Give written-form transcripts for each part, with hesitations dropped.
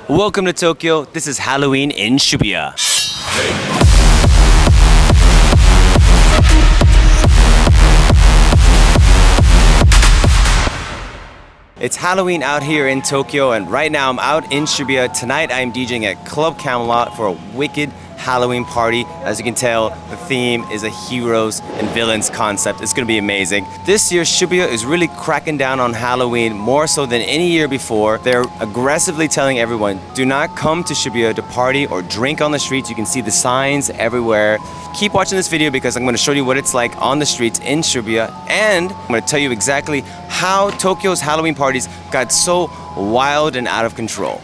Welcome to Tokyo. This is Halloween in Shibuya. It's Halloween out here in Tokyo, and right now I'm out in Shibuya. Tonight I'm DJing at Club Camelot for a wicked Halloween party. As you can tell, the theme is a heroes and villains concept. It's gonna be amazing. This year, Shibuya is really cracking down on Halloween more so than any year before. They're aggressively telling everyone, do not come to Shibuya to party or drink on the streets. You can see the signs everywhere. Keep watching this video because I'm gonna show you what it's like on the streets in Shibuya, and I'm gonna tell you exactly how Tokyo's Halloween parties got so wild and out of control.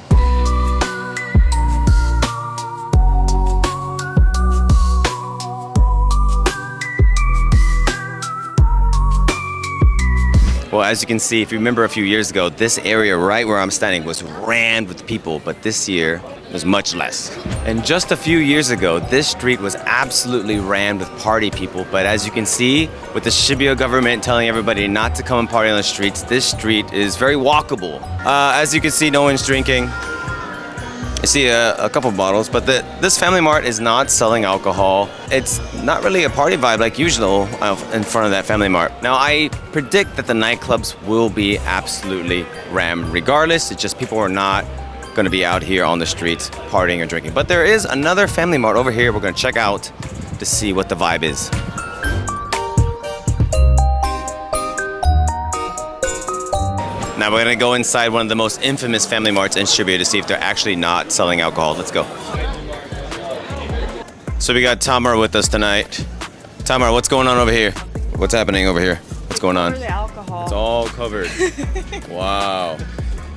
Well, as you can see, if you remember a few years ago, this area right where I'm standing was rammed with people, but this year was much less. And just a few years ago, this street was absolutely rammed with party people, but as you can see, with the Shibuya government telling everybody not to come and party on the streets, this street is very walkable. As you can see, no one's drinking. I see a couple bottles, but this Family Mart is not selling alcohol. It's not really a party vibe like usual in front of that Family Mart. Now, I predict that the nightclubs will be absolutely rammed regardless. It's just people are not gonna be out here on the streets partying or drinking. But there is another Family Mart over here we're gonna check out to see what the vibe is. Now we're gonna go inside one of the most infamous Family Marts in Shibuya to see if they're actually not selling alcohol. Let's go. So we got Tamara with us tonight. Tamara, what's going on over here? What's happening over here? What's going on? The alcohol. It's all covered. Wow.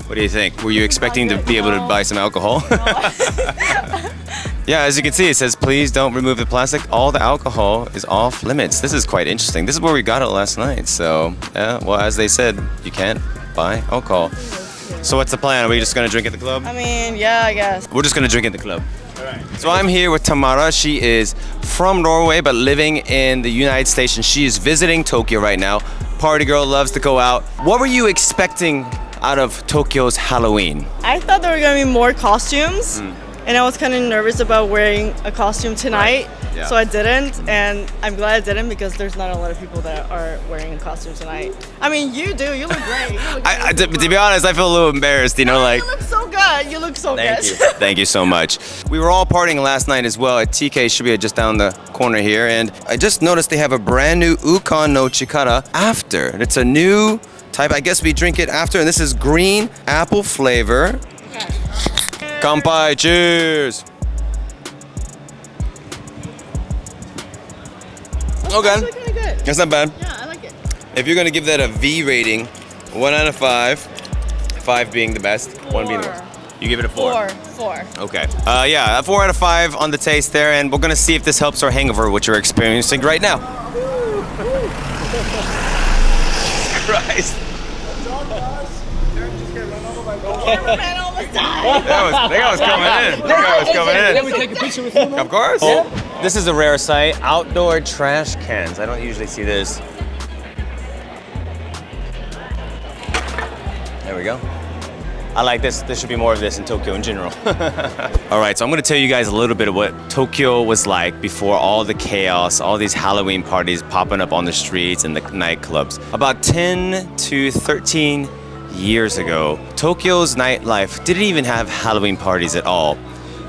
What do you think? Were you expecting to be able to buy some alcohol? Yeah, as you can see, it says, please don't remove the plastic. All the alcohol is off limits. This is quite interesting. This is where we got it last night. So, yeah, well, as they said, you can't buy alcohol. So what's the plan? Are we just gonna drink at the club? I mean, yeah, I guess. We're just gonna drink at the club. All right. So I'm here with Tamara. She is from Norway, but living in the United States, and she is visiting Tokyo right now. Party girl, loves to go out. What were you expecting out of Tokyo's Halloween? I thought there were gonna be more costumes, and I was kind of nervous about wearing a costume tonight, Yeah. so I didn't, and I'm glad I didn't because there's not a lot of people that are wearing a costume tonight. I mean, you do. You look great. You look To be honest, I feel a little embarrassed, you know, like... You look so good. You look so Thank good. you. Thank you so much. We were all partying last night as well at TK Shibuya just down the corner here, and I just noticed they have a brand new Ukon no Chikara after. It's a new type. I guess we drink it after, and this is green apple flavor. Kanpai, cheers. Okay, It's actually kind of good. that's not bad. Yeah, I like it. If you're gonna give that a V rating, 1 out of 5, 5 being the best, 1 being the worst. You give it a 4. 4. Okay. Yeah, a 4 out of 5 on the taste there, and we're gonna see if this helps our hangover, which you're experiencing right now. Christ. Cameraman almost died. That guy was coming in. That guy was coming in. Can we take a picture with him? Of course. Yeah. This is a rare sight. Outdoor trash cans. I don't usually see this. There we go. I like this. There should be more of this in Tokyo in general. All right, so I'm gonna tell you guys a little bit of what Tokyo was like before all the chaos, all these Halloween parties popping up on the streets and the nightclubs. About 10 to 13 years ago, Tokyo's nightlife didn't even have Halloween parties at all.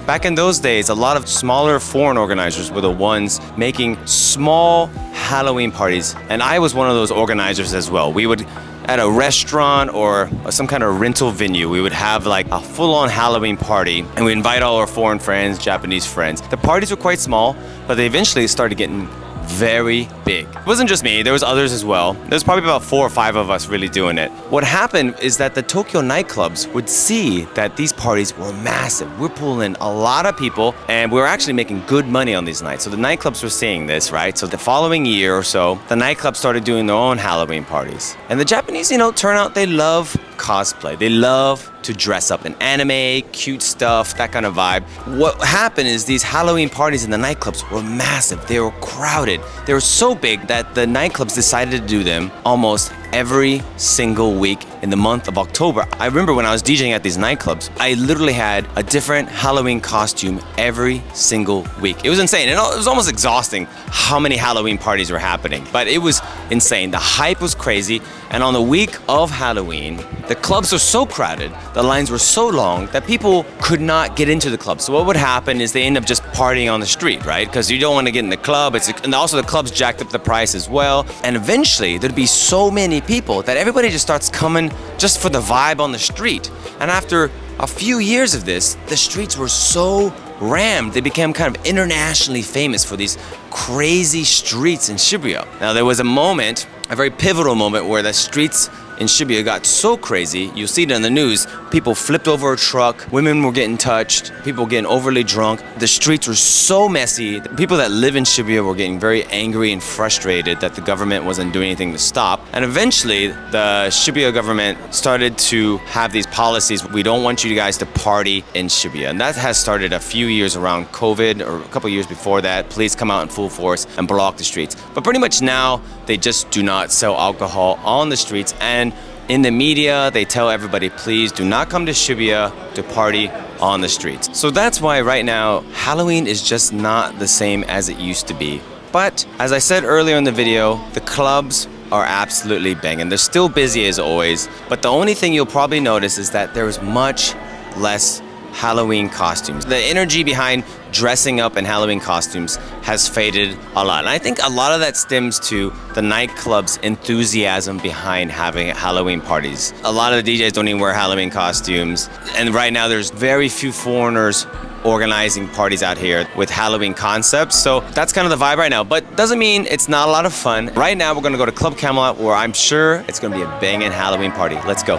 Back in those days, a lot of smaller foreign organizers were the ones making small Halloween parties, and I was one of those organizers as well. We would, at a restaurant or some kind of rental venue, we would have like a full-on Halloween party, and we invite all our foreign friends, Japanese friends. The parties were quite small, but they eventually started getting very big. It wasn't just me, there was others as well. There's probably about 4 or 5 of us really doing it. What happened is that the Tokyo nightclubs would see that these parties were massive. We're pulling in a lot of people, and we're actually making good money on these nights. So the nightclubs were seeing this, right? So the following year or so, the nightclubs started doing their own Halloween parties. And the Japanese, turn out, they love cosplay. They love to dress up in anime, cute stuff, that kind of vibe. What happened is these Halloween parties in the nightclubs were massive. They were crowded. They were so big that the nightclubs decided to do them almost every single week in the month of October. I remember when I was DJing at these nightclubs, I literally had a different Halloween costume every single week. It was insane, and it was almost exhausting how many Halloween parties were happening, but it was insane. The hype was crazy, and on the week of Halloween, the clubs were so crowded, the lines were so long that people could not get into the club. So what would happen is they end up just partying on the street, right? Because you don't want to get in the club, and also the clubs jacked up the price as well. And eventually there'd be so many people that everybody just starts coming just for the vibe on the street. And after a few years of this, the streets were so rammed, they became kind of internationally famous for these crazy streets in Shibuya. Now there was a moment, a very pivotal moment, where the streets in Shibuya got so crazy, you'll see it in the news, people flipped over a truck, women were getting touched, people getting overly drunk. The streets were so messy. The people that live in Shibuya were getting very angry and frustrated that the government wasn't doing anything to stop. And eventually, the Shibuya government started to have these policies. We don't want you guys to party in Shibuya. And that has started a few years around COVID, or a couple years before that. Police come out in full force and block the streets. But pretty much now, they just do not sell alcohol on the streets. And in the media, they tell everybody, please do not come to Shibuya to party on the streets. So that's why right now, Halloween is just not the same as it used to be. But as I said earlier in the video, the clubs are absolutely banging. They're still busy as always, but the only thing you'll probably notice is that there is much less Halloween costumes. The energy behind dressing up in Halloween costumes has faded a lot. And I think a lot of that stems to the nightclub's enthusiasm behind having Halloween parties. A lot of the DJs don't even wear Halloween costumes. And right now there's very few foreigners organizing parties out here with Halloween concepts. So that's kind of the vibe right now, but doesn't mean it's not a lot of fun. Right now we're gonna go to Club Camelot, where I'm sure it's gonna be a banging Halloween party. Let's go.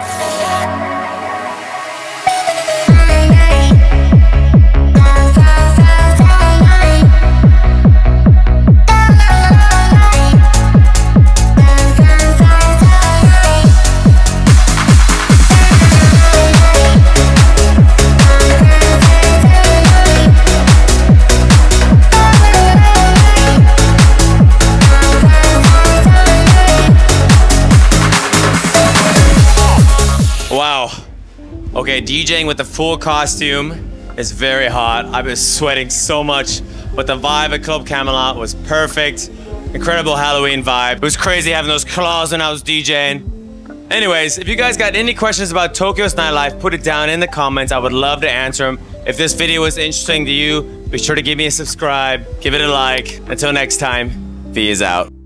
Wow. Okay, DJing with the full costume is very hot. I've been sweating so much, but the vibe at Club Camelot was perfect. Incredible Halloween vibe. It was crazy having those claws when I was DJing. Anyways, if you guys got any questions about Tokyo's nightlife, put it down in the comments. I would love to answer them. If this video was interesting to you, be sure to give me a subscribe, give it a like. Until next time, V is out.